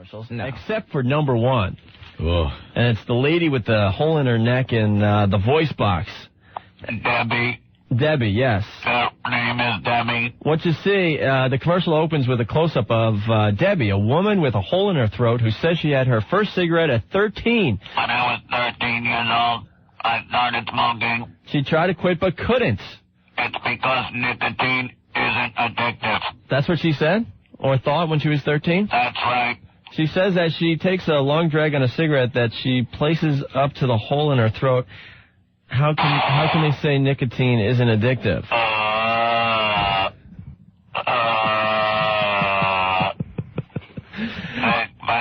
commercials, except for number one. Ugh. And it's the lady with the hole in her neck in the voice box. Debbie. Debbie, yes. Her name is Debbie. What you see, the commercial opens with a close-up of Debbie, a woman with a hole in her throat who says she had her first cigarette at 13. When I was 13 years old, I started smoking. She tried to quit but couldn't. It's because nicotine isn't addictive. That's what she said? Or thought when she was 13? That's right. She says that she takes a long drag on a cigarette that she places up to the hole in her throat. How can they say nicotine isn't addictive? Buy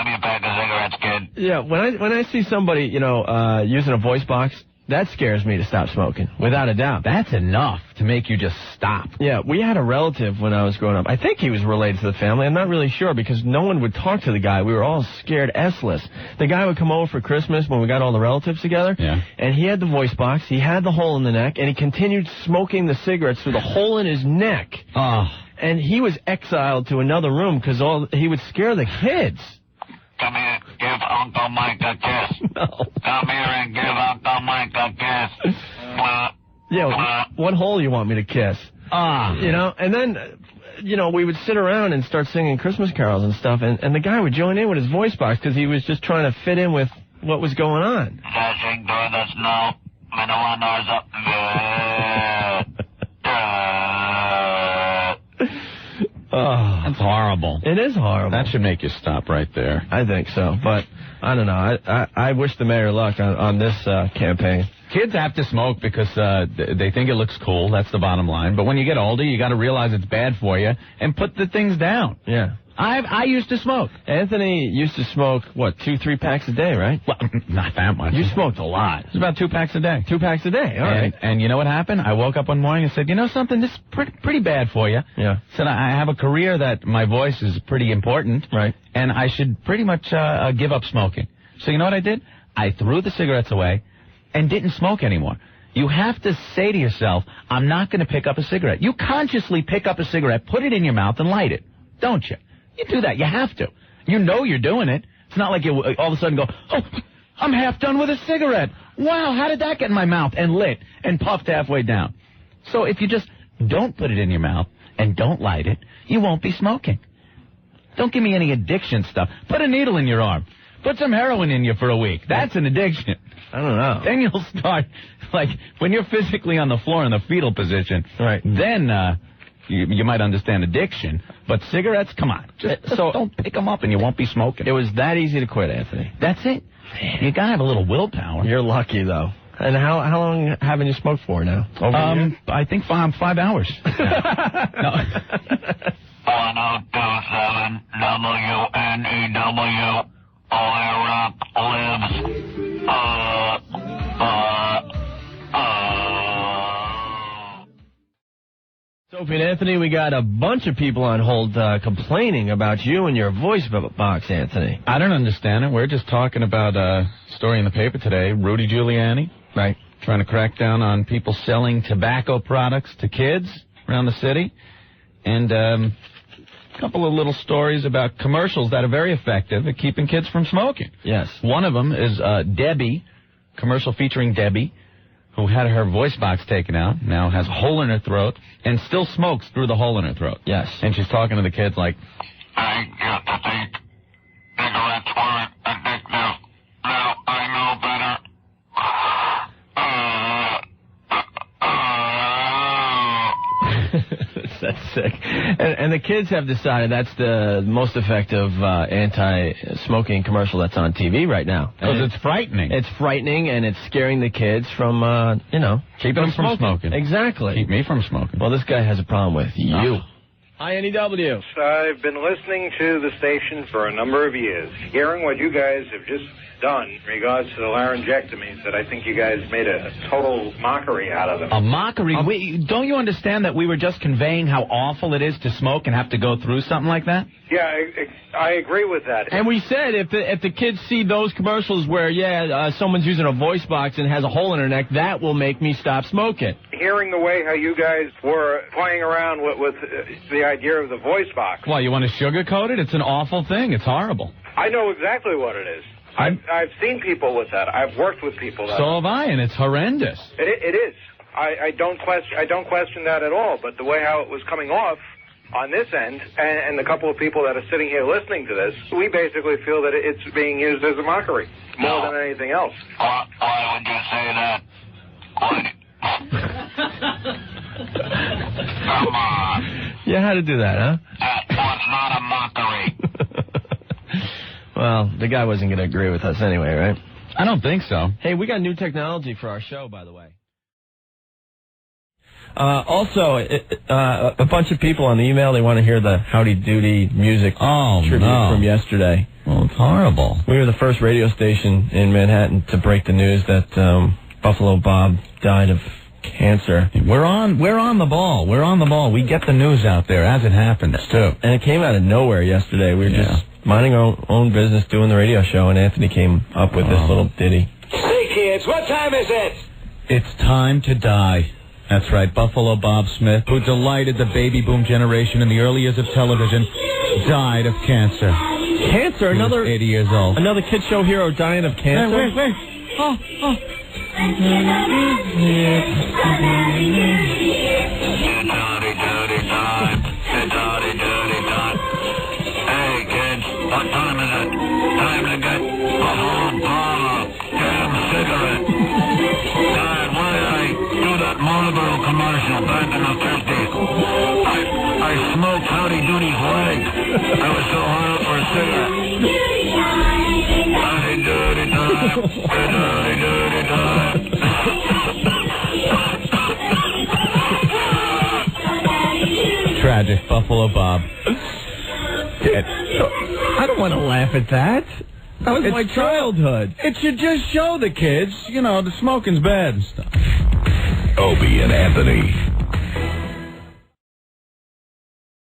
me a pack of cigarettes, kid. Yeah, when I see somebody, using a voice box, that scares me to stop smoking, without a doubt. That's enough to make you just stop. Yeah, we had a relative when I was growing up. I think he was related to the family. I'm not really sure because no one would talk to the guy. We were all scared S-less. The guy would come over for Christmas when we got all the relatives together, and he had the voice box, he had the hole in the neck, and he continued smoking the cigarettes through the hole in his neck. Oh. And he was exiled to another room because he would scare the kids. Come here, give Uncle Mike a kiss. No. Come here and give Uncle Mike a kiss. Yeah, what hole you want me to kiss? And then, we would sit around and start singing Christmas carols and stuff, and the guy would join in with his voice box because he was just trying to fit in with what was going on. Dashing through the snow, middle doors up. Oh, that's horrible. It is horrible. That should make you stop right there. I think so, but I don't know. I wish the mayor luck on this campaign. Kids have to smoke because they think it looks cool. That's the bottom line. But when you get older, you got to realize it's bad for you and put the things down. Yeah. I used to smoke. Anthony used to smoke, 2-3 packs a day, right? Well, not that much. You smoked a lot. It's about 2 packs a day. 2 packs a day, all right. And you know what happened? I woke up one morning and said, you know something, this is pretty bad for you. Yeah. Said, I have a career that my voice is pretty important. Right. And I should pretty much give up smoking. So you know what I did? I threw the cigarettes away and didn't smoke anymore. You have to say to yourself, I'm not going to pick up a cigarette. You consciously pick up a cigarette, put it in your mouth, and light it. Don't you? You do that. You have to. You know you're doing it. It's not like you all of a sudden go, oh, I'm half done with a cigarette. Wow, how did that get in my mouth? And lit and puffed halfway down. So if you just don't put it in your mouth and don't light it, you won't be smoking. Don't give me any addiction stuff. Put a needle in your arm. Put some heroin in you for a week. That's an addiction. I don't know. Then you'll start, when you're physically on the floor in the fetal position, right? Then you might understand addiction. But cigarettes, come on. Just don't pick them up and you won't be smoking. It was that easy to quit, Anthony. That's it. You got to have a little willpower. You're lucky, though. And how long haven't you smoked for now? Over a year? I think 5 hours. No. 1027 WNEW. Rock lives. Opie and Anthony, we got a bunch of people on hold complaining about you and your voice box, Anthony. I don't understand it. We're just talking about a story in the paper today. Rudy Giuliani. Right. Trying to crack down on people selling tobacco products to kids around the city. And a couple of little stories about commercials that are very effective at keeping kids from smoking. Yes. One of them is Debbie, commercial featuring Debbie, who had her voice box taken out, now has a hole in her throat, and still smokes through the hole in her throat. Yes. And she's talking to the kids like, I used to think cigarettes weren't addictive. Now I know better. That's sick. And the kids have decided that's the most effective anti-smoking commercial that's on TV right now. Because it's frightening. It's frightening, and it's scaring the kids from, keeping them from smoking. Exactly. Keep me from smoking. Well, this guy has a problem with you. Oh. Hi, NEW. I've been listening to the station for a number of years, hearing what you guys have just done in regards to the laryngectomies, that I think you guys made a total mockery out of them. A mockery? Don't you understand that we were just conveying how awful it is to smoke and have to go through something like that? Yeah, I agree with that. And we said if the kids see those commercials where, someone's using a voice box and has a hole in her neck, that will make me stop smoking. hearing the way how you guys were playing around with the idea of the voice box. Well, you want to sugarcoat it? It's an awful thing. It's horrible. I know exactly what it is. I've seen people with that. I've worked with people that. So have I, and it's horrendous. It is. I don't question that at all. But the way how it was coming off on this end, and the couple of people that are sitting here listening to this, we basically feel that it's being used as a mockery more than anything else. Why would you say that? Come on. You had to do that, huh? That was not a mockery. Well, the guy wasn't going to agree with us anyway, right? I don't think so. Hey, we got new technology for our show, by the way. Also, a bunch of people on the email, they want to hear the Howdy Doody music tribute from yesterday. Well, it's horrible. We were the first radio station in Manhattan to break the news that Buffalo Bob died of cancer. We're on the ball. We're on the ball. We get the news out there as it happens, too. And it came out of nowhere yesterday. We were just minding our own business doing the radio show, and Anthony came up with this little ditty. Hey, kids, what time is it? It's time to die. That's right, Buffalo Bob Smith, who delighted the baby boom generation in the early years of television, died of cancer. Cancer? He was 80 years old. Another kid show hero dying of cancer? Wait. Oh. Hey, kids, what time is it? Time to get home, Paula. Get him a cigarette. Dad, why did I do that Marlboro commercial back in the 50s? I smoked Howdy Doody's leg. I was so hard up for a cigarette. Howdy Doody time. Howdy Doody time. Tragic, Buffalo Bob. I don't want to laugh at that. That was my childhood. It should just show the kids, the smoking's bad and stuff. Opie and Anthony.